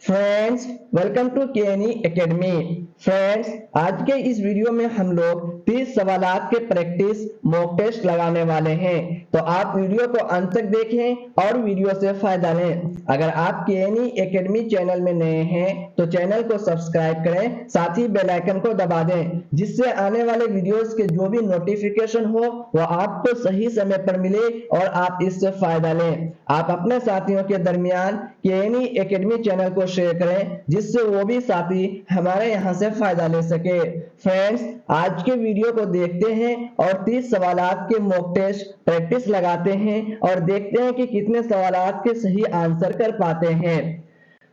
Friends, welcome to KNE academy. Friends, आज के इस वीडियो में हम लोग 30 सवालात के प्रैक्टिस मॉक टेस्ट लगाने वाले हैं। तो आप वीडियो को अंत तक देखें और वीडियो से फायदा लें। अगर आप केएनई एकेडमी चैनल में नए हैं तो चैनल को सब्सक्राइब करें, साथ ही बेल आइकन को दबा दें, जिससे आने वाले वीडियोस के जो भी नोटिफिकेशन हो वो आपको सही समय पर मिले और आप इससे फायदा लें। आप अपने साथियों के दरमियान केएनई एकेडमी चैनल को शेयर करें, जिससे वो भी साथी हमारे यहाँ से फायदा ले सके। फ्रेंड्स, आज के वीडियो को देखते हैं और 30 सवालात के मॉक टेस्ट प्रैक्टिस लगाते हैं और देखते हैं कि कितने सवालात के सही आंसर कर पाते हैं।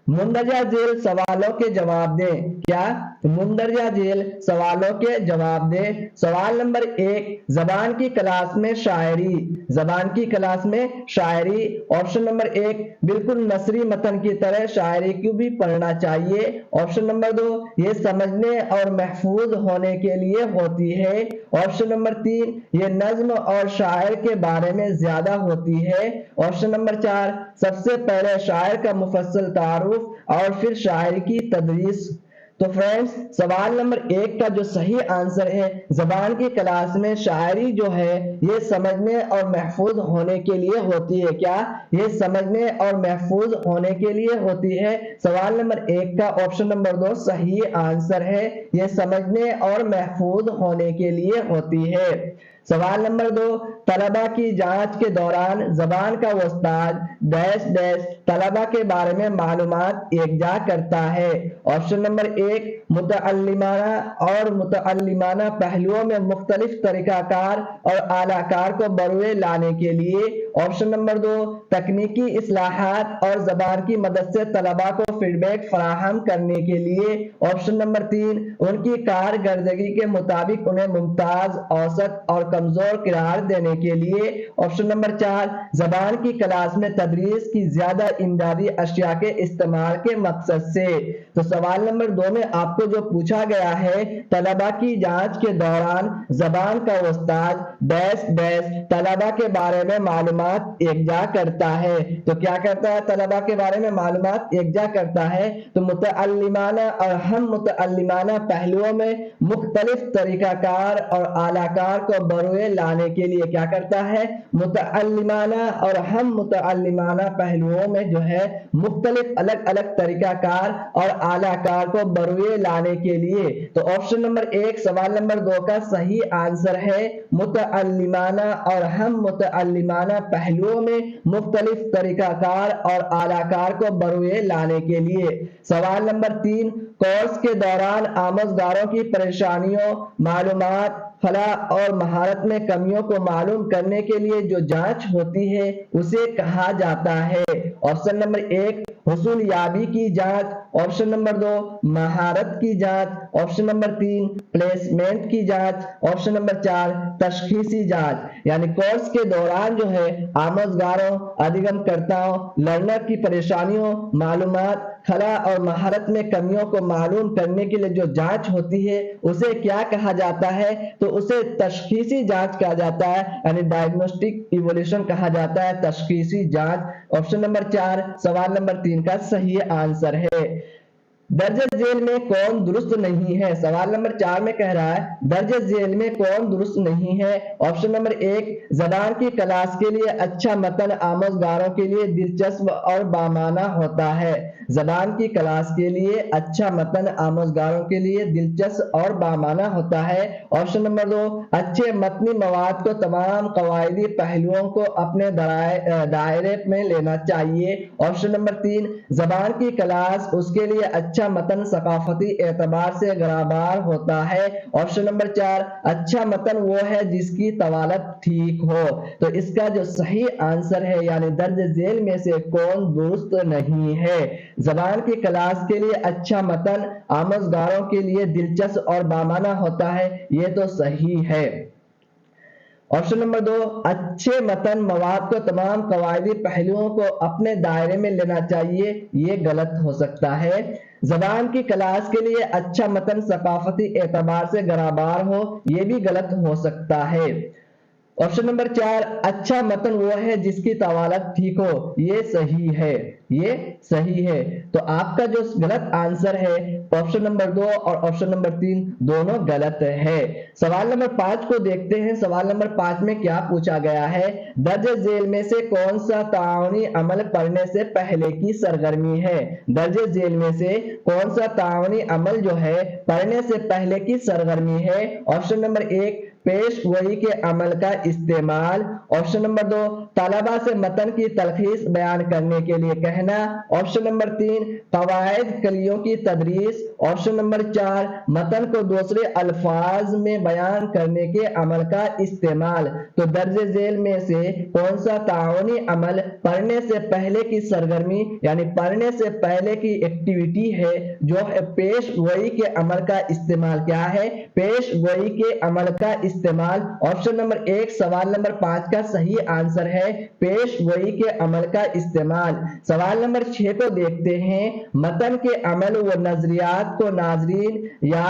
मुंदरजा झेल सवालों के जवाब दें। क्या? मुंदरजा झेल सवालों के जवाब दें। सवाल नंबर 1, जबान की क्लास में शायरी। जबान की क्लास में शायरी। ऑप्शन नंबर 1, बिल्कुल नसरी मतन की तरह शायरी क्यों भी पढ़ना चाहिए। ऑप्शन नंबर 2, ये समझने और महफूज होने के लिए होती है। ऑप्शन नंबर 3, ये नज्म और शायर के बारे में ज्यादा होती है। ऑप्शन नंबर 4, सबसे पहले शायर का मुफस्सल तारुफ और फिर शायरी की तदरीस। तो फ्रेंड्स, सवाल नंबर 1 का जो सही आंसर है, जबान की क्लास में शायरी जो है ये समझने और महफूज होने के लिए होती है। क्या? ये समझने और महफूज होने के लिए होती है। सवाल नंबर 1 का ऑप्शन नंबर 2 सही आंसर है, ये समझने और महफूज होने के लिए होती है। सवाल नंबर 2, तलबा की जांच के दौरान जबान का उस्ताद डैश डैश तलबा के बारे में मालूमात यकजा करता है। ऑप्शन नंबर 1, मुतअल्लिमाना और मुतअल्लिमाना पहलुओं में मुख्तलिफ तरीकाकार और आलाकार को बरुए लाने के लिए। ऑप्शन नंबर 2, तकनीकी इस्लाहात और जबान की मदद से तलबा को फीडबैक फराहम करने के लिए। ऑप्शन नंबर 3, उनकी कारकर्दगी के मुताबिक उन्हें मुमताज, औसत और कमजोर करार देने के लिए। ऑप्शन नंबर 4, जबान की क्लास में तदरीस की ज्यादा इमदादी अशिया के इस्तेमाल के मकसद से। तो सवाल नंबर 2 में आपको जो पूछा गया है, तलबा की जांच के दौरान जबान का उस्ताद डैश डैश तलबा के बारे में मालूमात यकजा करता है। तो क्या करता है? तलबा के बारे में मालूमात यकजा करता है। तो मुतअल्लिमाना और हम मुतअल्लिमाना पहलुओं में मुख्तलिफ तरीकाकार और आलाकार को बरुए लाने के लिए क्या करता है? मुतअल्लिमाना और हम मुतअल्लिमाना पहलुओं में जो है मुख्तलिफ अलग अलग तरीकाकार और आलाकार को बरुए लाने के लिए। तो ऑप्शन नंबर 1 सवाल नंबर 2 का सही आंसर है, मुतअल्लिमाना और हम मुतअल्लिमाना पहलुओं में मुख्तलिफ तरीकाकार और आलाकार को बरुए लाने के लिए। सवाल नंबर 3, कोर्स के दौरान आमोजगारों की परेशानियों, मालूमात, फलाह और महारत में कमियों को मालूम करने के लिए जो जांच होती है उसे कहा जाता है। ऑप्शन नंबर 1, हुसूल याबी की जांच। ऑप्शन नंबर 2, महारत की जांच। ऑप्शन नंबर 3, प्लेसमेंट की जांच। ऑप्शन नंबर 4, तशखीसी जांच। यानी कोर्स के दौरान जो है आमोजगारों, अधिगमकर्ताओं, लर्नर की परेशानियों, मालूमात, खला और महारत में कमियों को मालूम करने के लिए जो जांच होती है उसे क्या कहा जाता है? तो उसे तशखीसी जांच कहा जाता है, यानी डायग्नोस्टिक इवोल्यूशन कहा जाता है, तशखीसी जांच। ऑप्शन नंबर 4 सवाल नंबर 3 का सही आंसर है। दर्ज झेल में कौन दुरुस्त नहीं है? सवाल नंबर 4 में कह रहा है दर्ज झेल में कौन दुरुस्त नहीं है। ऑप्शन नंबर 1, जबान की क्लास के लिए अच्छा मतन आमोजगारों के लिए दिलचस्प और बामाना होता है। जबान की क्लास के लिए अच्छा मतन आमोजगारों के लिए दिलचस्प और बामाना होता है। ऑप्शन नंबर 2, अच्छे मतनी मवाद को तमाम कवायदी पहलुओं को अपने दायरे में लेना चाहिए। ऑप्शन नंबर 3, जबान की क्लास उसके लिए अच्छा मतन सकाफती एतबार से गराबार होता है। ऑप्शन नंबर 4, अच्छा मतन वो है जिसकी तवालत ठीक हो। तो इसका जो सही आंसर है, यानी दर्ज झेल में से कौन दुरुस्त नहीं है? जबान की क्लास के लिए अच्छा मतन आमोजगारों के लिए दिलचस्प और बामाना होता है, ये तो सही है। ऑप्शन नंबर 2, अच्छे मतन मवाद को तमाम कवायदी पहलुओं को अपने दायरे में लेना चाहिए, ये गलत हो सकता है। जबान की क्लास के लिए अच्छा मतन सकाफती एतबार से गराबार हो, ये भी गलत हो सकता है। ऑप्शन नंबर 4, अच्छा मतन वो है जिसकी तवालत ठीक हो। ये सही है, ये सही है। तो आपका जो गलत आंसर है ऑप्शन नंबर 2 और ऑप्शन नंबर 3 दोनों गलत है। सवाल नंबर 5 को देखते हैं। सवाल नंबर 5 में क्या पूछा गया है, दर्ज झेल में से कौन सा ताउनी अमल पढ़ने से पहले की सरगर्मी है। दर्ज झेल में से कौन सा ताउनी अमल जो है पढ़ने से पहले की सरगर्मी है। ऑप्शन नंबर 1, पेश गोई के अमल का इस्तेमाल। ऑप्शन नंबर 2, तलबा से मतन की तलखीस बयान करने के लिए कहना। ऑप्शन नंबर 3, कवायद कलियों की तदरीस। ऑप्शन नंबर 4, मतन को दूसरे अल्फाज में बयान करने के अमल का इस्तेमाल। तो दर्ज झेल में से कौन सा ताउनी अमल पढ़ने से पहले की सरगर्मी यानी पढ़ने से पहले की एक्टिविटी है जो है पेश गोई के अमल का इस्तेमाल। क्या है, पेश गोई के अमल का इस्तेमाल। ऑप्शन नंबर 1 सवाल नंबर 5 का सही आंसर है पेश गोई के अमल का इस्तेमाल। सवाल नंबर 6 को देखते हैं। मतन के अमल व नजरियात को नाजरीन या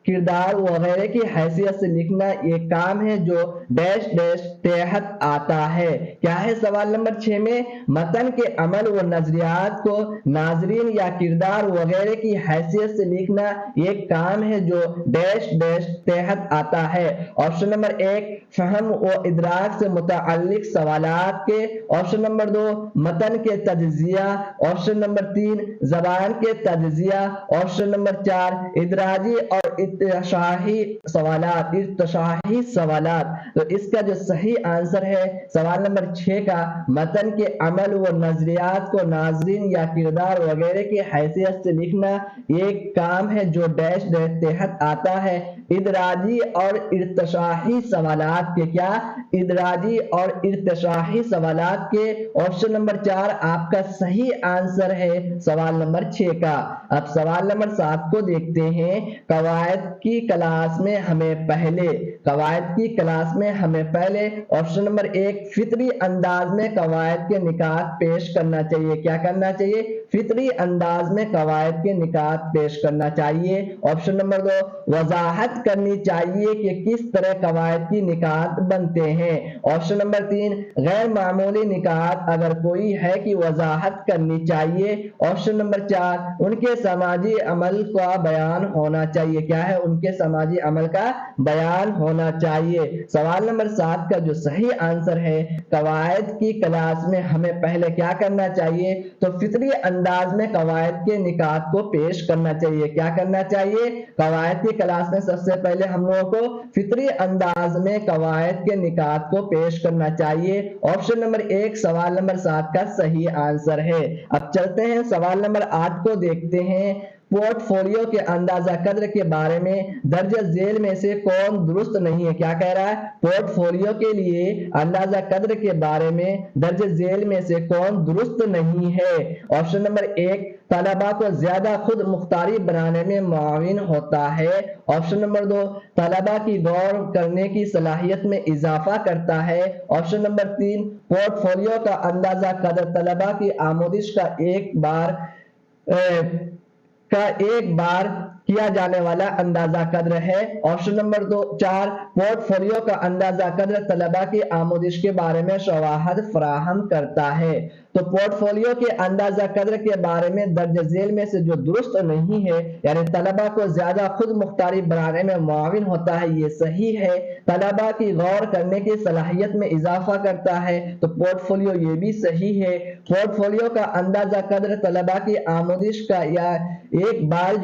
किरदार वगैरह की हैसियत से लिखना एक काम है जो डैश डैश तहत आता है। क्या है सवाल नंबर 6 में, मतन के अमल व नजरियात को नाजरीन या किरदार वगैरह की हैसियत से लिखना एक काम है जो डैश डैश तहत आता है। ऑप्शन नंबर 1, फहम व इदराक से मुताल्लिक सवालात के। ऑप्शन नंबर 2, मतन के तज्जिया। ऑप्शन नंबर 3, जबान के तज्जिया। ऑप्शन नंबर 4, इदराजी और इर्तिशाही सवालात, इर्तिशाही सवालात। तो इसका जो सही आंसर है सवाल नंबर 6 का, मतन के अमल व नजरियात को नाजरीन या किरदार वगैरह की हैसियत से लिखना एक काम है जो डैश डैश तहत आता है। इदराजी और इर्तिशाही सवालात के, क्या, इदराजी और इर्तिशाही सवालात के। ऑप्शन नंबर 4 आपका सही आंसर है सवाल नंबर 6 का। अब सवाल नंबर 7 को देखते हैं। कवायद की क्लास में हमें पहले, कवायद की क्लास में हमें पहले ऑप्शन नंबर 1, फितरी अंदाज में कवायद के निकात पेश करना चाहिए। क्या करना चाहिए, फितरी अंदाज में कवायद के निकात पेश करना चाहिए। ऑप्शन नंबर 2, वजाहत करनी चाहिए कि किस तरह कवायद की निकात बनते हैं। ऑप्शन नंबर 3, गैर मामूली निकात अगर कोई है कि वजाहत करनी चाहिए। ऑप्शन नंबर 4, उनके समाजी अमल का बयान होना चाहिए। क्या है, उनके समाजी अमल का बयान होना चाहिए। सवाल नंबर 7 का जो सही आंसर है, कवायद की क्लास में हमें पहले क्या करना चाहिए, तो फितरी अंदाज में कवायद के निकात को पेश करना चाहिए। क्या करना चाहिए, कवायद की क्लास में सबसे पहले हम लोगों को फितरी अंदाज में कवायद के निकात को पेश करना चाहिए। ऑप्शन नंबर 1 सवाल नंबर 7 का सही आंसर है। अब चलते हैं सवाल नंबर 8 को देखते हैं। पोर्टफोलियो के अंदाजा कद्र के बारे में दर्ज झेल में से कौन दुरुस्त नहीं है। क्या कह रहा है, पोर्टफोलियो के लिए अंदाजा कद्र के बारे में दर्ज झेल में से कौन दुरुस्त नहीं है। ऑप्शन नंबर 1, तलबा को ज्यादा खुद मुख्तारी बनाने में मुआविन होता है। ऑप्शन नंबर 2, तलबा की गौर करने की सलाहियत में इजाफा करता है। ऑप्शन नंबर 3, पोर्टफोलियो का अंदाजा कद्र तलबा की आमोदिश का एक बार किया जाने वाला अंदाजा कद्र है। ऑप्शन नंबर 4, पोर्टफोलियो का अंदाजा कद्र तलबा की आमोदिश के बारे में शवाहद फराहम करता है। तो पोर्टफोलियो के अंदाजा कद्र के बारे में दर्ज झेल में से जो दुरुस्त नहीं है, यानी तलबा को ज्यादा खुद मुख्तारी बनाने में मुआविन होता है, ये सही है। तलबा की गौर करने की सलाहियत में इजाफा करता है, तो पोर्टफोलियो ये भी सही है। पोर्टफोलियो का अंदाजा कद्र तलबा की आमोदिश का या एक बार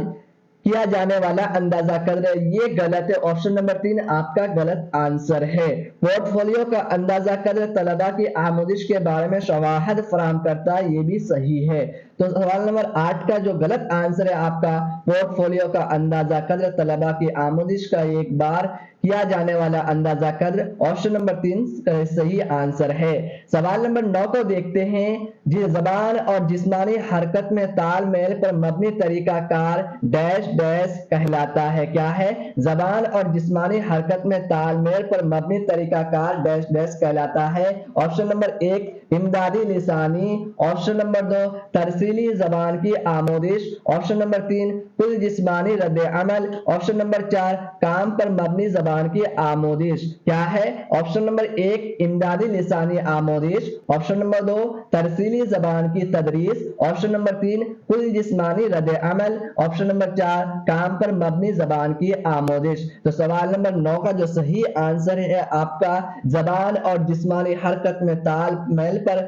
किया जाने वाला अंदाजा कद्र, ये गलत है। ऑप्शन नंबर 3 आपका गलत आंसर है। पोर्टफोलियो का अंदाजा कद्र तलबा की आमोदिश के बारे में शवाहद फराहम करता है, ये भी सही है। तो सवाल नंबर 8 का जो गलत आंसर है आपका, पोर्टफोलियो का अंदाजा कद्र तलबा की आमोदिश का एक बार किया जाने वाला अंदाजा कद्र, ऑप्शन नंबर 3 सही आंसर है। सवाल नंबर 9 को देखते हैं। ज़बान और जिस्मानी हरकत में तालमेल पर मबनी तरीका कार डैश डैश कहलाता है। क्या है, ज़बान और जिस्मानी हरकत में तालमेल पर मबनी तरीका कार डैश डैश कहलाता है। Option number 1, इमदादी लिसानी। ऑप्शन नंबर 2, तरसीली ज़बान की आमोदिश। ऑप्शन नंबर 3, कुल जिस्मानी रद्द अमल। ऑप्शन नंबर 4, काम पर मबनी ज़बान زبان کی آموزش کیا ہے؟ آپشن نمبر 1 امدادی لسانی آموزش، آپشن نمبر 2 ترسیلی زبان کی تدریس، آپشن نمبر 3 کل جسمانی رد عمل، آپشن نمبر 4 کام پر مبنی زبان کی آموزش۔ تو سوال نمبر 9 کا جو صحیح آنسر ہے آپ کا زبان اور جسمانی حرکت میں تال میل پر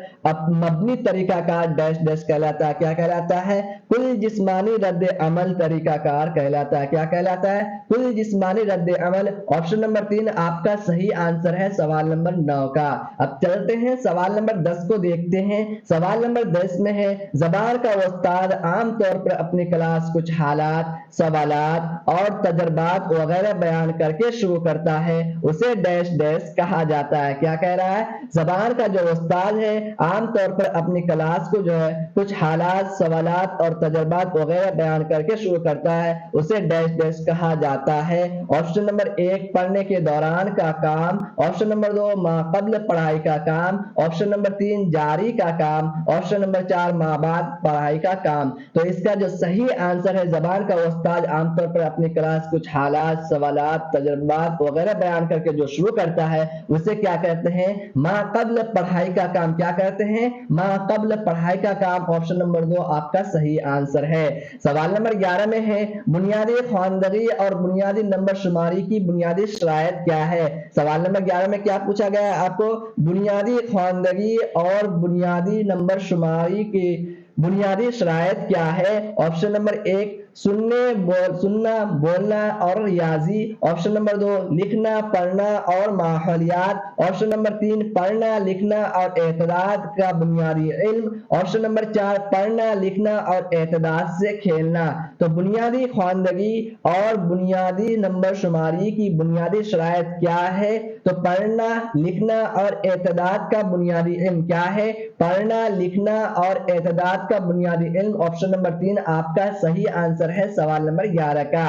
مبنی طریقہ کار ڈیش ڈیش کہلاتا ہے۔ کیا کہلاتا ہے؟ کل جسمانی رد عمل طریقہ کار کہلاتا ہے۔ کیا کہلاتا ہے؟ کل جسمانی رد عمل۔ آپشن نمبر 3 آپ کا صحیح آنسر ہے سوال نمبر 9 کا۔ اب چلتے ہیں سوال نمبر 10 کو دیکھتے ہیں۔ سوال نمبر 10 میں ہے زبان کا استاد عام طور پر اپنی کلاس کچھ حالات، سوالات اور تجربات وغیرہ بیان کر کے شروع کرتا ہے، اسے ڈیش ڈیش کہا جاتا ہے۔ کیا کہہ رہا ہے؟ زبان کا جو استاد ہے عام طور پر اپنی کلاس کو جو ہے کچھ حالات، سوالات اور تجربات وغیرہ بیان کر کے شروع کرتا ہے، اسے ڈیش ڈیش کہا جاتا ہے۔ آپشن نمبر 1 پڑھنے کے دوران کا کام، آپشن نمبر 2 ما قبل پڑھائی کا کام، آپشن نمبر 3 جاری کا کام، آپشن نمبر 4 ما بعد پڑھائی کا کام۔ تو اس کا جو صحیح آنسر ہے زبان کا استاد عام طور پر اپنی کلاس کچھ حالات، سوالات، تجربات وغیرہ بیان کر کے جو شروع کرتا ہے اسے کیا کہتے ہیں؟ ما قبل پڑھائی کا کام۔ کیا کہتے ہیں؟ ما قبل پڑھائی کا کام۔ آپشن نمبر 2 آپ کا صحیح آنسر ہے۔ سوال نمبر 11 میں ہے بنیادی خواندگی اور بنیادی نمبر شماری کی بنیادی شرائط کیا ہے؟ سوال نمبر 11 میں کیا پوچھا گیا ہے آپ کو؟ بنیادی خواندگی اور بنیادی نمبر شماری کی بنیادی شرائط کیا ہے؟ آپشن نمبر 1 سننا، بولنا اور ریاضی، آپشن نمبر 2 لکھنا، پڑھنا اور ماحولیات، آپشن نمبر 3 پڑھنا، لکھنا اور اعداد کا بنیادی علم، آپشن نمبر 4 پڑھنا، لکھنا اور اعداد سے کھیلنا۔ تو بنیادی خواندگی اور بنیادی نمبر شماری کی بنیادی شرائط کیا ہے؟ تو پڑھنا، لکھنا اور اعداد کا بنیادی علم کیا ہے؟ پڑھنا، لکھنا اور اعداد کا بنیادی علم۔ آپشن نمبر 3 آپ کا صحیح آنسر ہے سوال نمبر 11 کا۔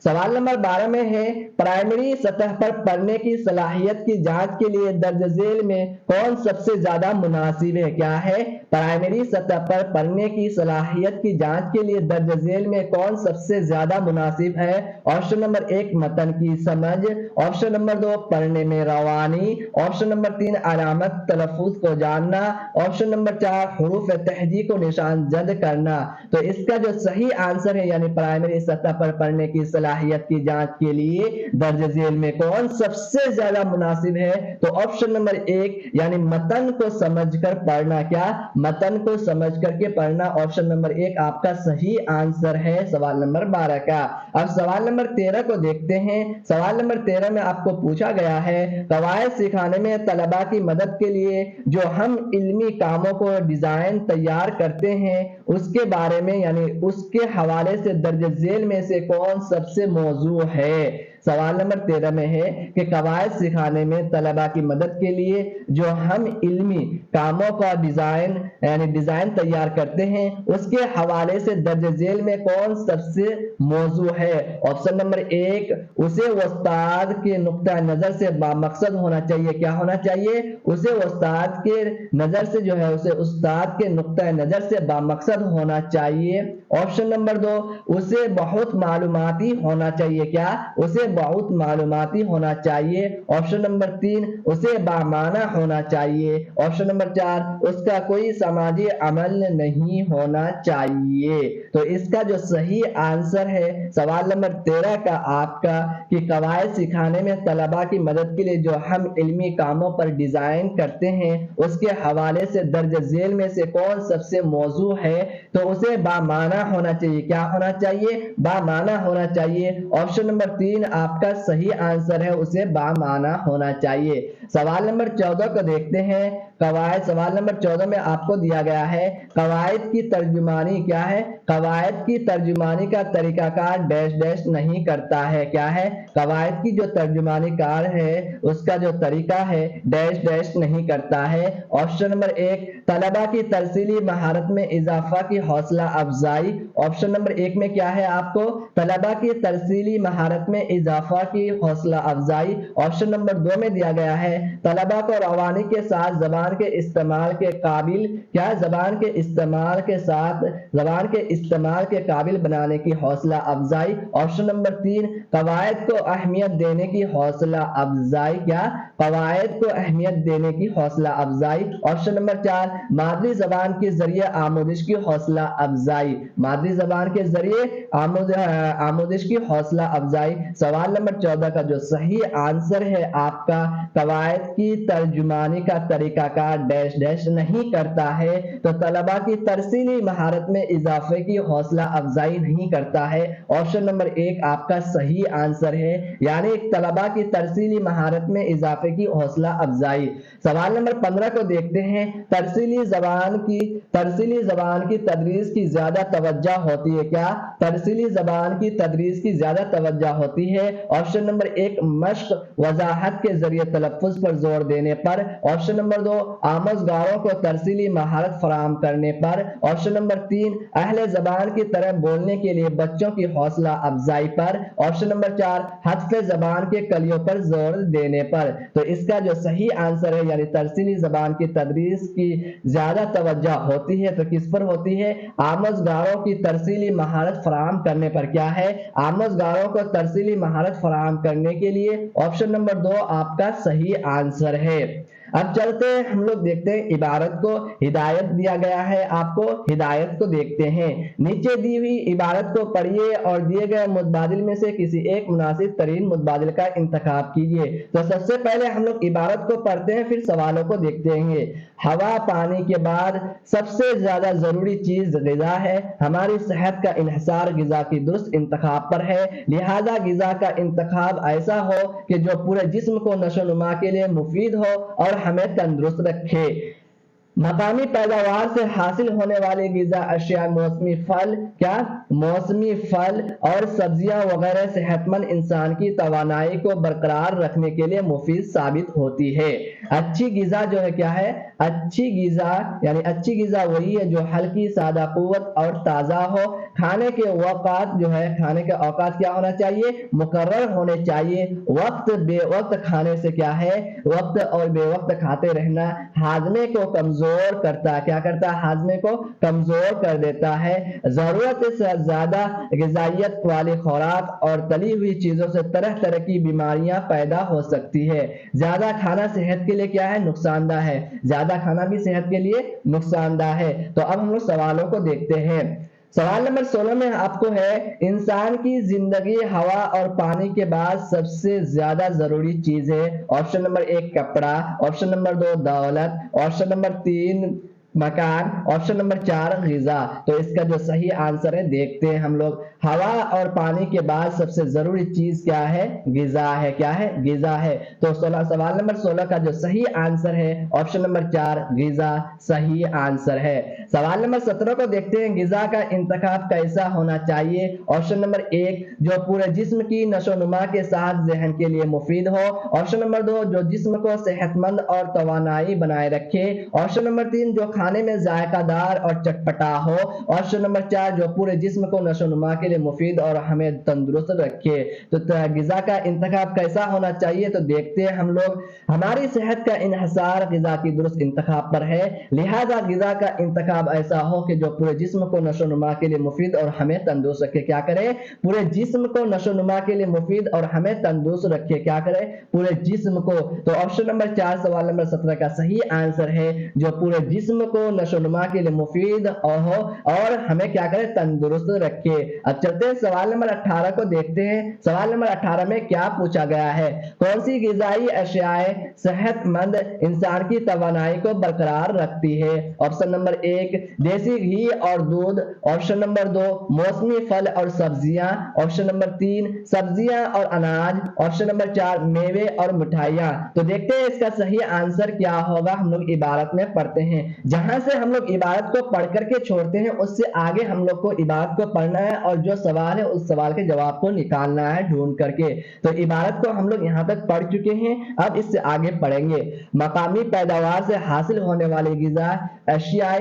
سوال نمبر 12 میں ہے پرائمری سطح پر پڑھنے کی صلاحیت کی جانچ کے لیے درج ذیل میں کون سب سے زیادہ مناسب ہے؟ کیا ہے؟ پرائمری سطح پر پڑھنے کی صلاحیت کی جانچ کے لیے درج ذیل میں کون سب سے زیادہ مناسب ہے؟ آپشن نمبر 1 متن کی سمجھ، آپشن نمبر 2 پڑھنے میں روانی، آپشن نمبر 3 علامت تلفظ کو جاننا، آپشن نمبر 4 حروف تہجی کو نشان زد کرنا۔ تو اس کا جو صحیح آنسر ہے یعنی پرائمری سطح پر پڑھنے کی صلاحیت کی جانچ کے لیے درج ذیل میں کون سب سے زیادہ مناسب ہے؟ تو آپشن نمبر 1 یعنی متن کو سمجھ کر پڑھنا۔ کیا؟ متن کو سمجھ کر کے پڑھنا۔ آپشن نمبر 1 آپ کا صحیح آنسر ہے سوال نمبر 12 کا۔ اب سوال نمبر 13 کو دیکھتے ہیں۔ سوال نمبر 13 میں آپ کو پوچھا گیا ہے قواعد سکھانے میں طلباء کی مدد کے لیے جو ہم علمی کاموں کو ڈیزائن تیار کرتے ہیں اس کے بارے میں یعنی اس کے حوالے سے درج ذیل میں سے کون سب سے موضوع ہے؟ سوال نمبر 13 میں ہے کہ قواعد سکھانے میں طلباء کی مدد کے لیے جو ہم علمی کاموں کا ڈیزائن تیار کرتے ہیں اس کے حوالے سے درج ذیل میں کون سب سے موضوع ہے؟ آپشن نمبر 1 اسے استاد کے نقطہ نظر سے بامقصد ہونا چاہیے۔ کیا ہونا چاہیے؟ اسے استاد کے نظر سے جو ہے اسے استاد کے نقطہ نظر سے بامقصد ہونا چاہیے۔ آپشن نمبر 2 اسے بہت معلوماتی ہونا چاہیے۔ کیا؟ اسے بہت معلوماتی ہونا چاہیے۔ آپشن نمبر 3 اسے بامعنی ہونا چاہیے۔ آپشن نمبر 4 اس کا کوئی سماجی عمل نہیں ہونا چاہیے۔ تو اس کا جو صحیح آنسر ہے سوال نمبر 13 کا آپ کا کہ قواعد سکھانے میں طلباء کی مدد کے لیے جو ہم علمی کاموں پر ڈیزائن کرتے ہیں اس کے حوالے سے درج ذیل میں سے کون سب سے موضوع ہے؟ تو اسے بامعنی ہونا چاہیے۔ کیا ہونا چاہیے؟ بامعنی ہونا چاہیے۔ آپشن نمبر 3 آپ کا صحیح آنسر ہے اسے بامعنی ہونا چاہیے۔ سوال نمبر 14 کو دیکھتے ہیں۔ قواعد سوال نمبر 14 میں آپ کو دیا گیا ہے قواعد کی ترجمانی کیا ہے؟ قواعد کی ترجمانی کا طریقہ کار ڈیش ڈیش نہیں کرتا ہے۔ کیا ہے؟ قواعد کی جو ترجمانی کار ہے اس کا جو طریقہ ہے ڈیش ڈیش نہیں کرتا ہے۔ آپشن نمبر 1 طلباء کی ترسیلی مہارت میں اضافہ کی حوصلہ افزائی۔ آپشن نمبر 1 میں کیا ہے آپ کو؟ طلباء کی ترسیلی مہارت میں اضافہ کی حوصلہ افزائی۔ آپشن نمبر 2 میں دیا گیا ہے طلبہ کو روانی کے ساتھ زبان کے استعمال کے قابل کیا زبان کے استعمال کے ساتھ زبان کے استعمال کے قابل بنانے کی حوصلہ افزائی۔ آپشن نمبر 3 قواعد کو اہمیت دینے کی حوصلہ افزائی کیا قواعد کو اہمیت دینے کی حوصلہ افزائی۔ آپشن نمبر 4 مادری زبان کے ذریعے آموزش کی حوصلہ افزائی مادری زبان کے ذریعے آموزش کی حوصلہ افزائی۔ سوال نمبر 14 کا جو صحیح آنسر ہے آپ کا قواعد کی ترجمانی کا طریقہ کار ڈیش ڈیش نہیں کرتا ہے تو طلبہ کی ترسیلی مہارت میں اضافے کی حوصلہ افزائی نہیں کرتا ہے۔ آپشن نمبر 1 آپ کا صحیح آنسر ہے، یعنی طلبہ کی ترسیلی مہارت میں اضافے کی حوصلہ افزائی۔ سوال نمبر 15 کو دیکھتے ہیں ترسیلی زبان کی تدریس کی زیادہ توجہ ہوتی ہے کیا ترسیلی زبان کی تدریس کی زیادہ توجہ ہوتی ہے۔ آپشن نمبر 1 مشق وضاحت کے ذریعے تلفظ پر زور دینے پر۔ آپشن نمبر 2 آموزگاروں کو ترسیلی مہارت فراہم کرنے پر۔ آپشن نمبر 3 اہل زبان کی طرح بولنے کے لیے بچوں کی حوصلہ افزائی پر۔ آپشن نمبر 4 حذف زبان کے کلیوں پر زور دینے پر۔ تو اس کا جو صحیح آنسر ہے یعنی ترسیلی زبان کی تدریس کی زیادہ توجہ ہوتی ہے تو کس پر ہوتی ہے آموزگاروں کی ترسیلی مہارت فراہم کرنے پر۔ کیا ہے آموزگاروں کو ترسیلی مہارت فراہم کرنے کے لیے۔ آپشن نمبر 2 آپ کا صحیح آنسر ہے۔ اب چلتے ہیں ہم لوگ دیکھتے ہیں عبارت کو ہدایت دیا گیا ہے آپ کو ہدایت کو دیکھتے ہیں نیچے دی ہوئی عبارت کو پڑھیے اور دیے گئے متبادل میں سے کسی ایک مناسب ترین متبادل کا انتخاب کیجیے۔ تو سب سے پہلے ہم لوگ عبارت کو پڑھتے ہیں پھر سوالوں کو دیکھتے ہیں۔ ہوا پانی کے بعد سب سے زیادہ ضروری چیز غذا ہے۔ ہماری صحت کا انحصار غذا کی درست انتخاب پر ہے، لہذا غذا کا انتخاب ایسا ہو کہ جو پورے جسم کو نشو و نما کے لیے مفید ہو اور ہمیں تندرست رکھے۔ مقامی پیداوار سے حاصل ہونے والی غذا اشیاء موسمی پھل اور سبزیاں وغیرہ صحت مند انسان کی توانائی کو برقرار رکھنے کے لیے مفید ثابت ہوتی ہے۔ اچھی غذا جو ہے کیا ہے اچھی غذا یعنی اچھی غذا وہی ہے جو ہلکی سادہ قوت اور تازہ ہو۔ کھانے کے اوقات کیا ہونا چاہیے مقرر ہونے چاہیے۔ وقت بے وقت کھانے سے کیا ہے وقت اور بے وقت کھاتے رہنا ہاضمے کو کمزور کرتا ہے کیا کرتا ہے ہاضمے کو کمزور کر دیتا ہے۔ ضرورت سے زیادہ غذائیت والی خوراک اور تلی ہوئی چیزوں سے طرح طرح کی بیماریاں پیدا ہو سکتی ہے۔ زیادہ کھانا صحت کے لیے کیا ہے نقصان دہ ہے زیادہ کھانا بھی صحت کے لیے نقصان دہ ہے۔ تو اب ہم لوگ سوالوں کو دیکھتے ہیں۔ سوال نمبر 16 میں آپ کو ہے انسان کی زندگی ہوا اور پانی کے بعد سب سے زیادہ ضروری چیز ہے۔ آپشن نمبر 1 کپڑا، آپشن نمبر 2 دولت، آپشن نمبر 3 مکان، آپشن نمبر 4 غذا۔ تو اس کا جو صحیح آنسر ہے دیکھتے ہیں ہم لوگ ہوا اور پانی کے بعد سب سے ضروری چیز کیا ہے غذا ہے کیا ہے غذا ہے۔ تو سوال نمبر 16 کا جو صحیح آنسر ہے آپشن نمبر 4 غذا صحیح آنسر ہے۔ سوال نمبر 17 کو دیکھتے ہیں غذا کا انتخاب کیسا ہونا چاہیے۔ آپشن نمبر 1 جو پورے جسم کی نشو و نما کے ساتھ ذہن کے لیے مفید ہو۔ آپشن نمبر 2 جو جسم کو صحت مند اور توانائی بنائے رکھے۔ آپشن نمبر 3 جو کھانے میں ذائقہ دار اور چٹپٹا ہو۔ آپشن نمبر 4 جو پورے جسم کو نشو و نما کے لیے مفید اور ہمیں تندرست رکھے۔ تو غذا کا انتخاب کیسا ہونا چاہیے تو دیکھتے ہیں ہم لوگ ہماری صحت کا انحصار غذا کی درست انتخاب پر ہے، لہذا غذا کا انتخاب ایسا ہو کہ جو پورے جسم کو نشو و نما کے لیے مفید اور ہمیں تندرست رکھے۔ کیا کرے پورے جسم کو نشو و نما کے لیے مفید اور ہمیں تندرست رکھے کیا کرے پورے جسم کو۔ تو آپشن نمبر 4 سوال نمبر 17 کا صحیح آنسر ہے جو پورے جسم کو نشو و نما کے لیے مفید ہو اور ہمیں کیا کرے تندرست رکھے۔ اب چلتے ہیں سوال نمبر 18 کو دیکھتے ہیں۔ سوال نمبر 18 میں کیا پوچھا گیا ہے کون سی غذائی اشیاء صحت مند انسان کی توانائی کو برقرار رکھتی ہے۔ آپشن نمبر 1 دیسی گھی اور دودھ، آپشن نمبر 2 موسمی پھل اور سبزیاں، آپشن نمبر 3 سبزیاں اور اناج، آپشن نمبر 4 میوے اور مٹھائیاں۔ تو دیکھتے ہیں اس کا صحیح آنسر کیا ہوگا۔ ہم لوگ عبارت میں پڑھتے ہیں، جہاں سے ہم لوگ عبارت کو پڑھ کر کے چھوڑتے ہیں اس سے آگے ہم لوگ کو عبارت کو پڑھنا ہے اور جو سوال ہے اس سوال کے جواب کو نکالنا ہے ڈھونڈ کر کے۔ تو عبارت کو ہم لوگ یہاں تک پڑھ چکے ہیں، اب اس سے آگے پڑھیں گے۔ مقامی پیداوار سے حاصل ہونے والی غذا اشیاء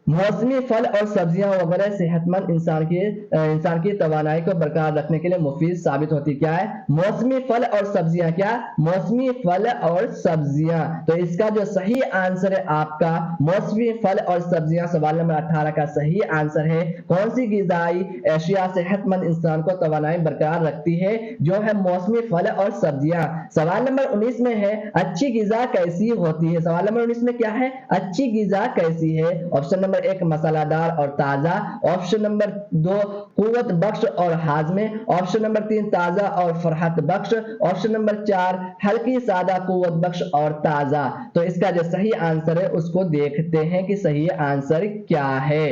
मौसमी फल और सब्जियां वगैरह सेहतमंद इंसान की तवानाई को बरकरार रखने के लिए मुफीद साबित होती। क्या है? मौसमी फल और सब्जियां। क्या? मौसमी फल और सब्जियां। तो इसका जो सही आंसर है आपका मौसमी फल और सब्जियां, सवाल नंबर 18 का सही आंसर है। कौन सी ग़िज़ाई अशिया सेहतमंद इंसान को तवानाई बरकरार रखती है? जो है मौसमी फल और सब्जियां। सवाल नंबर 19 में है अच्छी ग़िज़ा कैसी होती है? सवाल नंबर 19 में क्या है? अच्छी ग़िज़ा कैसी है? ऑप्शन नंबर 1 मसालादार और ताज़ा, ऑप्शन नंबर 2 कुव्वत बख्श और हाजमे, ऑप्शन नंबर 3 ताज़ा और फरहत बख्श, ऑप्शन नंबर 4 हल्की सादा कुव्वत बख्श और ताज़ा। तो इसका जो सही आंसर है उसको देखते हैं कि सही आंसर क्या है।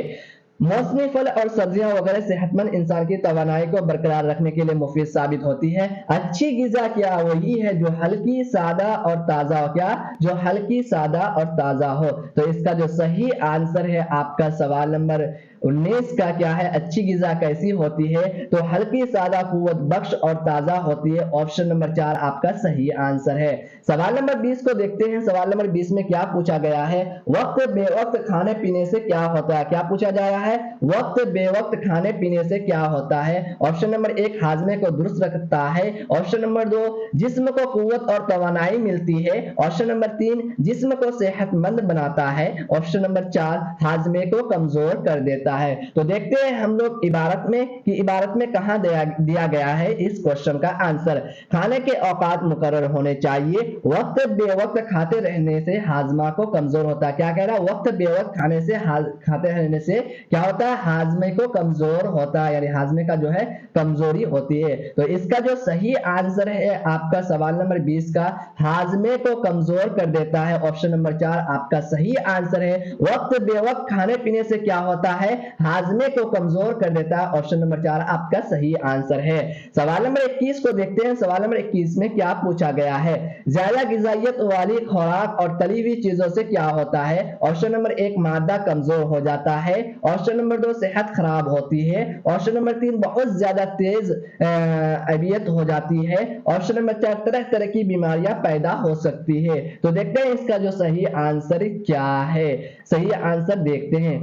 मौसमी फल और सब्जियां वगैरह सेहतमंद इंसान की तवानाई को बरकरार रखने के लिए मुफीद साबित होती है। अच्छी ग़िज़ा क्या? वही है जो हल्की सादा और ताज़ा हो। क्या? जो हल्की सादा और ताज़ा हो। तो इसका जो सही आंसर है आपका सवाल नंबर 19 का क्या है? अच्छी ग़िज़ा कैसी होती है? तो हल्की सादा कुव्वत बख्श और ताज़ा होती है। ऑप्शन नंबर 4 आपका सही आंसर है। सवाल नंबर 20 को देखते हैं। सवाल नंबर 20 में क्या पूछा गया है? वक्त बेवक्त खाने पीने से क्या होता है? क्या पूछा गया है? वक्त बेवक्त खाने पीने से क्या होता है? ऑप्शन नंबर 1 हाजमे को दुरुस्त रखता है, ऑप्शन नंबर 2 जिस्म को कुव्वत और तवानाई मिलती है, ऑप्शन नंबर 3 जिस्म को सेहतमंद बनाता है, ऑप्शन नंबर 4 हाजमे को कमजोर कर देता है। तो देखते हैं हम लोग इबारत में कि इबारत में कहां दिया गया है इस क्वेश्चन का आंसर। खाने के औकात मुकर्रर होने चाहिए, वक्त बेवक्त खाते रहने से हाजमा को कमजोर होता है। क्या कह रहा है? वक्त बेवक्त खाते रहने से क्या होता है? हाजमे को कमजोर होता है, यानी हाजमे का जो है कमजोरी होती है। तो इसका जो सही आंसर है आपका सवाल नंबर 20 का हाजमे को कमजोर कर देता है। ऑप्शन नंबर 4 आपका सही आंसर है। वक्त बेवक्त खाने पीने से क्या होता है? हाजमे को कमजोर कर देता है। ऑप्शन नंबर 4 आपका सही आंसर है। सवाल नंबर 21 को देखते हैं। सवाल नंबर 21 में क्या पूछा गया है? ज्यादा ग़िज़ाइयत वाली खुराक और तली हुई चीजों से क्या होता है? ऑप्शन नंबर 1 मादा कमजोर हो जाता है, ऑप्शन नंबर 2 सेहत खराब होती है, ऑप्शन नंबर 3 बहुत ज्यादा तेज अबियत हो जाती है, ऑप्शन नंबर 4 तरह तरह की बीमारियां पैदा हो सकती है। तो देखते हैं इसका जो सही आंसर क्या है। सही आंसर देखते हैं।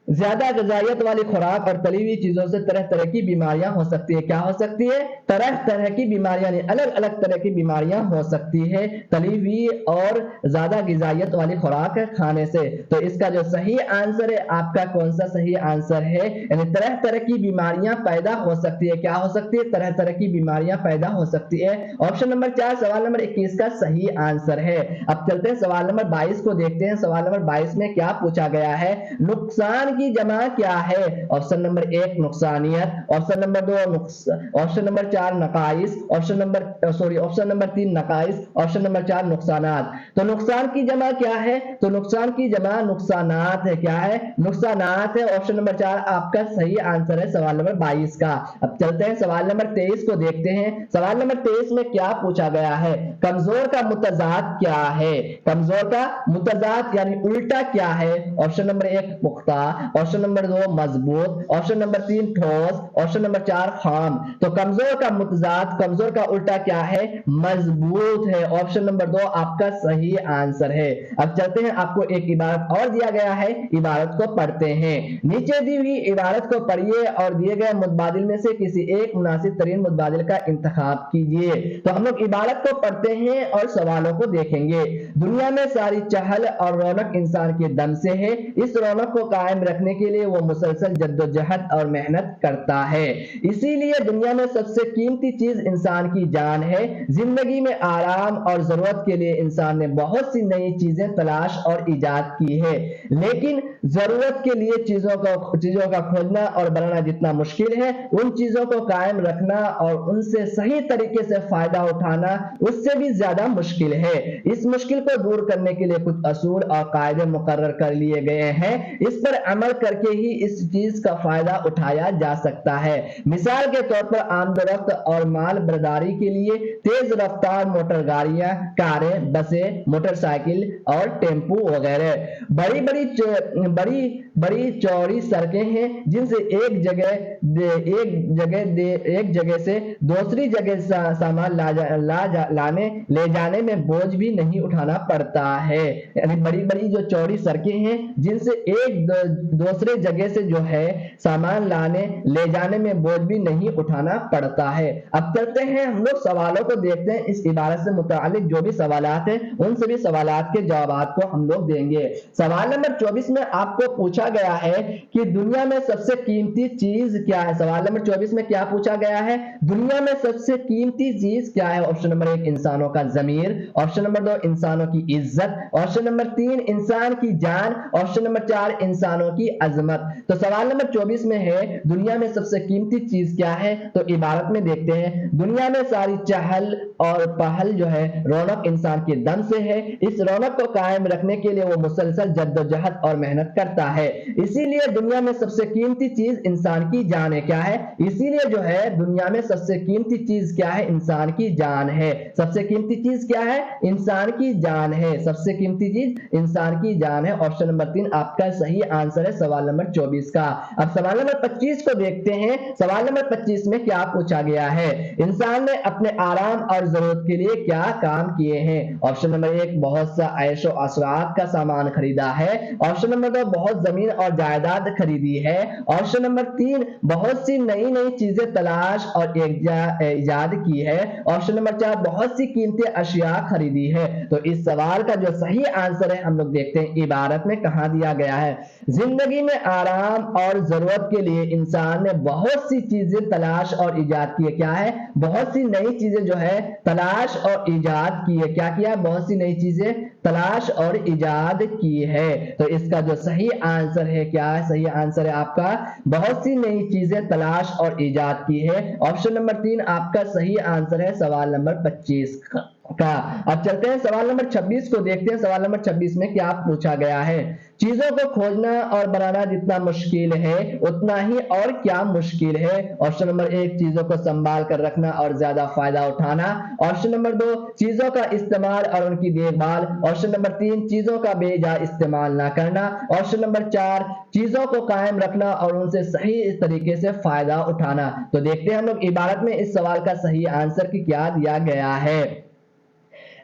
ज्यादा ग़िज़ाइयत वाली खुराक और तली हुई चीजों से तरह तरह की बीमारियां हो सकती है। क्या हो सकती है? तरह तरह की बीमारियां, अलग अलग तरह की बीमारियां हो सकती है तली हुई और ज्यादा ग़िज़ाइयत वाली खुराक खाने से। तो इसका जो सही आंसर है आपका कौन सा सही आंसर है? यानी तरह तरह की बीमारियां पैदा हो सकती है। क्या हो सकती है? तरह तरह की बीमारियां पैदा हो सकती है। ऑप्शन नंबर 4 सवाल नंबर 21 का सही आंसर है। अब चलते हैं सवाल नंबर 22 को देखते हैं। सवाल नंबर 22 में क्या पूछा गया है? नुकसान की जमा क्या है? ऑप्शन नंबर 1 नुकसानियत, ऑप्शन नंबर 2 ऑप्शन नंबर 4 नकाइस, ऑप्शन नंबर 3 नकाइस, ऑप्शन नंबर 4 नुकसानात। तो नुकसान की जमा क्या है? तो नुकसान की जमा नुकसानात है। क्या है? नुकसानात है। ऑप्शन नंबर 4 आपका सही आंसर है सवाल नंबर 22 का। अब चलते हैं सवाल नंबर 23 को देखते हैं। सवाल नंबर 23 में क्या पूछा गया है? कमजोर का मुतजाद क्या है? कमजोर का मुतजाद यानी उल्टा क्या है? ऑप्शन नंबर 1 पुख्ता, ऑप्शन नंबर 2 मजबूत, ऑप्शन नंबर 3 ठोस, ऑप्शन नंबर 4 खाम। तो कमजोर का मुतजाद, कमजोर का उल्टा क्या है? मजबूत है। ऑप्शन नंबर 2 आपका सही आंसर है। अब चलते हैं, आपको एक इबारत और दिया गया है, इबारत को पढ़ते हैं। नीचे दी हुई इबारत को पढ़िए और दिए गए मुतबादिल में से किसी एक मुनासिब तरीन मुतबादिल का इंतखाब कीजिए। तो हम लोग इबारत को पढ़ते हैं और सवालों को देखेंगे। दुनिया में सारी चहल और रौनक इंसान के दम से है। इस रौनक को कायम रखने के लिए वो मुसलसल जद्दोजहद और मेहनत करता है। इसीलिए दुनिया में सबसे कीमती चीज इंसान की जान है। जिंदगी में आराम और जरूरत के लिए इंसान ने बहुत सी नई चीजें तलाश और इजाद की है, लेकिन जरूरत के लिए चीजों का खोजना और बनाना जितना मुश्किल है, उन चीजों को कायम रखना और उनसे सही तरीके से फायदा उठाना उससे भी ज्यादा मुश्किल है। इस मुश्किल को दूर करने के लिए कुछ असूल और कायदे मुकर्रर कर लिए गए हैं। इस पर अमल करके ही इस चीज का फायदा उठाया जा सकता है। मिसाल के तौर पर आमदरफ्त और माल बर्दारी के लिए तेज रफ्तार मोटर गाड़ियां, कारें, बसें, मोटरसाइकिल और टेम्पू वगैरह। बड़ी बड़ी चौड़ी सड़कें हैं जिनसे एक जगह से दूसरी जगह सामान ले जाने में बोझ भी नहीं उठाना पड़ता है। यानी बड़ी बड़ी जो चौड़ी सड़कें हैं जिनसे एक दूसरे जगह से जो है सामान ले जाने में बोझ भी नहीं उठाना पड़ता है। अब चलते हैं हम लोग सवालों को देखते हैं। इस इबारत से मुतालिक जो भी सवालात हैं उन सभी सवालात के जवाब को हम लोग देंगे। सवाल नंबर 24 में आपको पूछा गया है कि दुनिया में सबसे कीमती चीज क्या है। सवाल नंबर 24 में क्या पूछा गया है, दुनिया में सबसे कीमती चीज क्या है। ऑप्शन नंबर 1 इंसानों का ज़मीर, ऑप्शन नंबर 2 इंसानों की इज्जत, ऑप्शन नंबर 3 इंसान की जान, ऑप्शन नंबर 4 इंसानों की अजमत। तो सवाल नंबर 24 में है दुनिया में सबसे कीमती चीज क्या है। तो इबारत में देखते हैं, दुनिया में सारी चहल और पहल जो है रौनक इंसान के दम से है। इस रौनक को कायम रखने के लिए वो मुसलसल जद्दोजहद और मेहनत करता है। इसीलिए दुनिया में सबसे कीमती चीज इंसान की जान है। क्या है, इसीलिए जो है दुनिया में सबसे कीमती चीज क्या है, इंसान की जान है। सबसे कीमती चीज क्या है, इंसान की जान है। सबसे कीमती चीज इंसान की जान है। ऑप्शन नंबर 3 आपका सही आंसर है सवाल नंबर 24 का। अब सवाल नंबर 25 को देखते हैं। सवाल नंबर 25 में क्या पूछा गया है, इंसान ने अपने आराम और जरूरत के लिए क्या काम किए हैं। ऑप्शन नंबर 1 बहुत सा ऐशो असरात का सामान खरीदा है। ऑप्शन नंबर 2 बहुत जमीन और जायदाद खरीदी है। ऑप्शन नंबर 3 बहुत सी नई नई चीजें तलाश और इजाद की है। ऑप्शन नंबर 4 बहुत सी कीमती अशिया खरीदी है। तो इस सवाल का जो सही आंसर है हम लोग देखते हैं इबारत में कहां दिया गया है। जिंदगी में आराम और जरूरत के लिए इंसान ने बहुत सी चीजें तलाश और इजाद की है। क्या है, बहुत सी नई चीजें जो है तलाश और इजाद की है। क्या किया, बहुत सी नई चीजें तलाश और इजाद की है। तो इसका जो सही आंसर है, क्या है, सही आंसर है आपका बहुत सी नई चीजें तलाश और इजाद की है। ऑप्शन नंबर 3 आपका सही आंसर है सवाल नंबर 25 का। अब चलते हैं सवाल नंबर 26 को देखते हैं। सवाल नंबर 26 में क्या पूछा गया है, चीजों को खोजना और बनाना जितना मुश्किल है उतना ही और क्या मुश्किल है। ऑप्शन नंबर 1 चीजों को संभाल कर रखना और ज्यादा फायदा उठाना। ऑप्शन नंबर 2 चीजों का इस्तेमाल और उनकी देखभाल। ऑप्शन नंबर 3 चीजों का बेजा इस्तेमाल ना करना। ऑप्शन नंबर 4 चीजों को कायम रखना और उनसे सही तरीके से फायदा उठाना। तो देखते हैं हम लोग इबारत में इस सवाल का सही आंसर की क्या दिया गया है।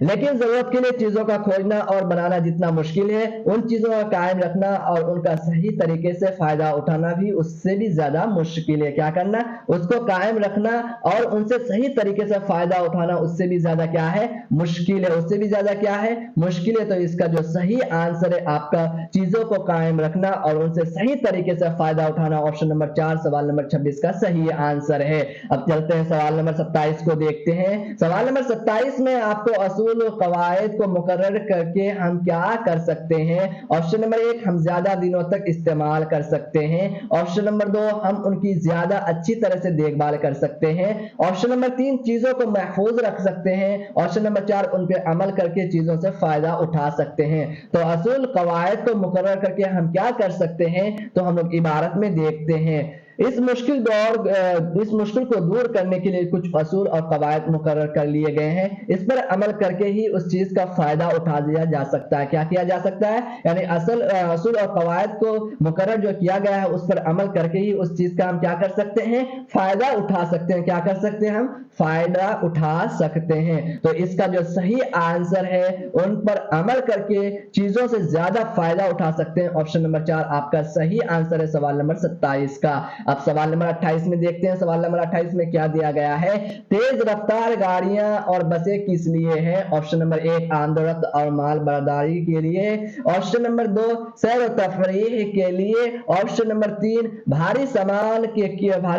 लेकिन जरूरत के लिए चीजों का खोजना और बनाना जितना मुश्किल है, उन चीजों का कायम रखना और उनका सही तरीके से फायदा उठाना भी उससे भी ज्यादा मुश्किल है। क्या करना, उसको कायम रखना और उनसे सही तरीके से फायदा उठाना उससे भी ज्यादा क्या है, मुश्किल है। उससे भी ज्यादा क्या है, मुश्किल है। तो इसका जो सही आंसर है आपका चीजों को कायम रखना और उनसे सही तरीके से फायदा उठाना। ऑप्शन नंबर 4 सवाल नंबर 26 का सही आंसर है। अब चलते हैं सवाल नंबर 27 को देखते हैं। सवाल नंबर 27 में आपको असूल कवायद को मुकर्रर करके हम क्या कर सकते हैं। ऑप्शन नंबर 1 हम ज्यादा दिनों तक इस्तेमाल कर सकते हैं। ऑप्शन नंबर 2 हम उनकी ज्यादा अच्छी तरह से देखभाल कर सकते हैं। ऑप्शन नंबर 3 चीजों को महफूज रख सकते हैं। ऑप्शन नंबर 4 उन पर अमल करके चीजों से फायदा उठा सकते हैं। तो असूल कवायद को मुकर्रर करके हम क्या कर सकते हैं, तो हम लोग इबारत में देखते हैं। इस मुश्किल को दूर करने के लिए कुछ असूल और कवायद मुकर्रर कर लिए गए हैं। इस पर अमल करके ही उस चीज का फायदा उठा दिया जा सकता है। क्या किया जा सकता है, यानी असूल और कवायद को मुकर्रर जो किया गया है उस पर अमल करके ही उस चीज का हम क्या कर सकते हैं, फायदा उठा सकते हैं। क्या कर सकते हैं, हम फायदा उठा सकते हैं। तो इसका जो सही आंसर है उन पर अमल करके चीजों से ज्यादा फायदा उठा सकते हैं। ऑप्शन नंबर 4 आपका सही आंसर है सवाल नंबर 27 का। अब सवाल नंबर 28 में देखते हैं। सवाल नंबर 28 में क्या दिया गया है, तेज रफ्तार गाड़ियां और बसें किस लिए है। ऑप्शन नंबर 1 आमदोरफ्त और माल बर्दारी के लिए। ऑप्शन नंबर 2 सैर और तफरीह के लिए। ऑप्शन नंबर 3 भारी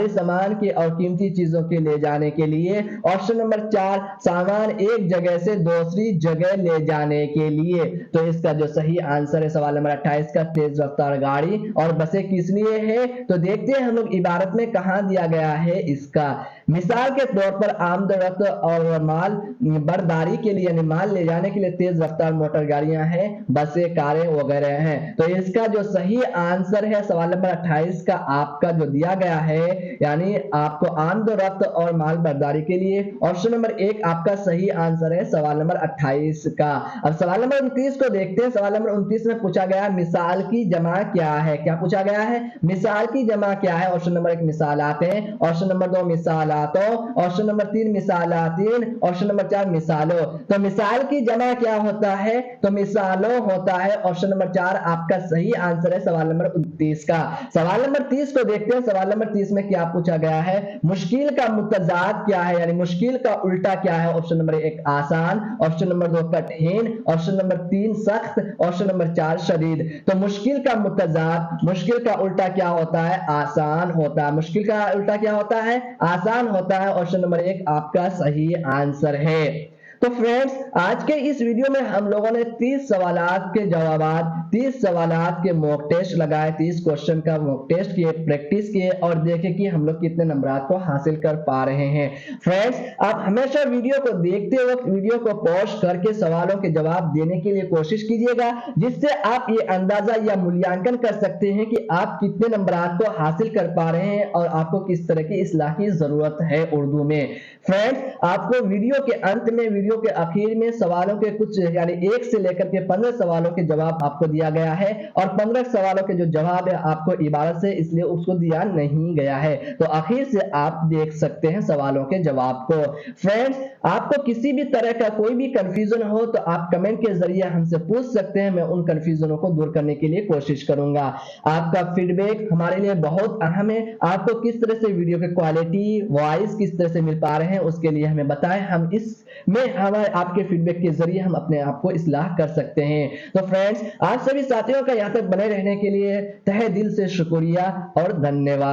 सामान के और कीमती चीजों के ले जाने के लिए। ऑप्शन नंबर 4 सामान एक जगह से दूसरी जगह ले जाने के लिए। तो इसका जो सही आंसर है सवाल नंबर 28 का तेज रफ्तार गाड़ी और बसें किस लिए है। तो देखते हैं हम लोग इबारत में कहाँ दिया गया है इसका। मिसाल के तौर पर आमदरफ्त और माल बर्दारी के लिए यानी माल ले जाने के लिए तेज रफ्तार मोटर गाड़ियां हैं, बसें, कारें वगैरह हैं। तो इसका जो सही आंसर है सवाल नंबर 28 का आपका जो दिया गया है, यानी आपको आमदरफ्त और माल बर्दारी के लिए ऑप्शन नंबर 1 आपका सही आंसर है सवाल नंबर 28 का। अब सवाल नंबर 29 को देखते हैं। सवाल नंबर 29 में पूछा गया मिसाल की जमा क्या है। क्या पूछा गया है? मिसाल की जमा क्या है। ऑप्शन नंबर 1 मिसालात हैं, ऑप्शन नंबर 2 मिसालातों, ऑप्शन नंबर 3 मिसालातीन, ऑप्शन नंबर 4 मिसालों। तो मिसाल की जमा क्या होता है? तो मिसालों होता है। ऑप्शन नंबर 4 आपका सही आंसर है सवाल नंबर 29 का। सवाल नंबर 30 को देखते हैं। सवाल नंबर 30 में क्या पूछा गया है? मुश्किल का मुतजाद क्या है, यानी मुश्किल का उल्टा क्या है। ऑप्शन नंबर 1 आसान, ऑप्शन नंबर 2 कठिन, ऑप्शन नंबर 3 सख्त, ऑप्शन नंबर 4 शदीद। तो मुश्किल का मुतजाद, मुश्किल का उल्टा क्या होता है? आसान होता है। मुश्किल का उल्टा क्या होता है? आसान होता है। ऑप्शन नंबर 1 आपका सही आंसर है। तो फ्रेंड्स, आज के इस वीडियो में हम लोगों ने 30 सवालात के जवाबात, 30 सवालात के मॉक टेस्ट लगाए, 30 क्वेश्चन का मॉक टेस्ट किए, प्रैक्टिस किए और देखे कि हम लोग कितने नंबरात को हासिल कर पा रहे हैं। फ्रेंड्स, आप हमेशा वीडियो को देखते वक्त वीडियो को पॉज करके सवालों के जवाब देने के लिए कोशिश कीजिएगा, जिससे आप ये अंदाजा या मूल्यांकन कर सकते हैं कि आप कितने नंबरात को हासिल कर पा रहे हैं और आपको किस तरह की इस्लाह की जरूरत है उर्दू में। फ्रेंड्स, आपको वीडियो के अंत में, वीडियो के आखिर में सवालों के कुछ यानी 1 से लेकर के 15 सवालों के जवाब आपको दिया गया है और 15 सवालों के जो जवाब है आपको इबारत से इसलिए उसको दिया नहीं गया है। तो आखिर से आप देख सकते हैं सवालों के जवाब को। फ्रेंड्स, आपको किसी भी तरह का कोई भी कंफ्यूजन हो तो आप कमेंट के जरिए हमसे पूछ सकते हैं। मैं उन कंफ्यूजनों को दूर करने के लिए कोशिश करूंगा। आपका फीडबैक हमारे लिए बहुत अहम है। आपको किस तरह से वीडियो के क्वालिटी, वॉइस किस तरह से मिल पा रहे हैं उसके लिए हमें बताएं। हम इसमें हमारे आपके फीडबैक के जरिए हम अपने आप को इस्लाह कर सकते हैं। तो फ्रेंड्स, आप सभी साथियों का यहाँ तक बने रहने के लिए तहे दिल से शुक्रिया और धन्यवाद।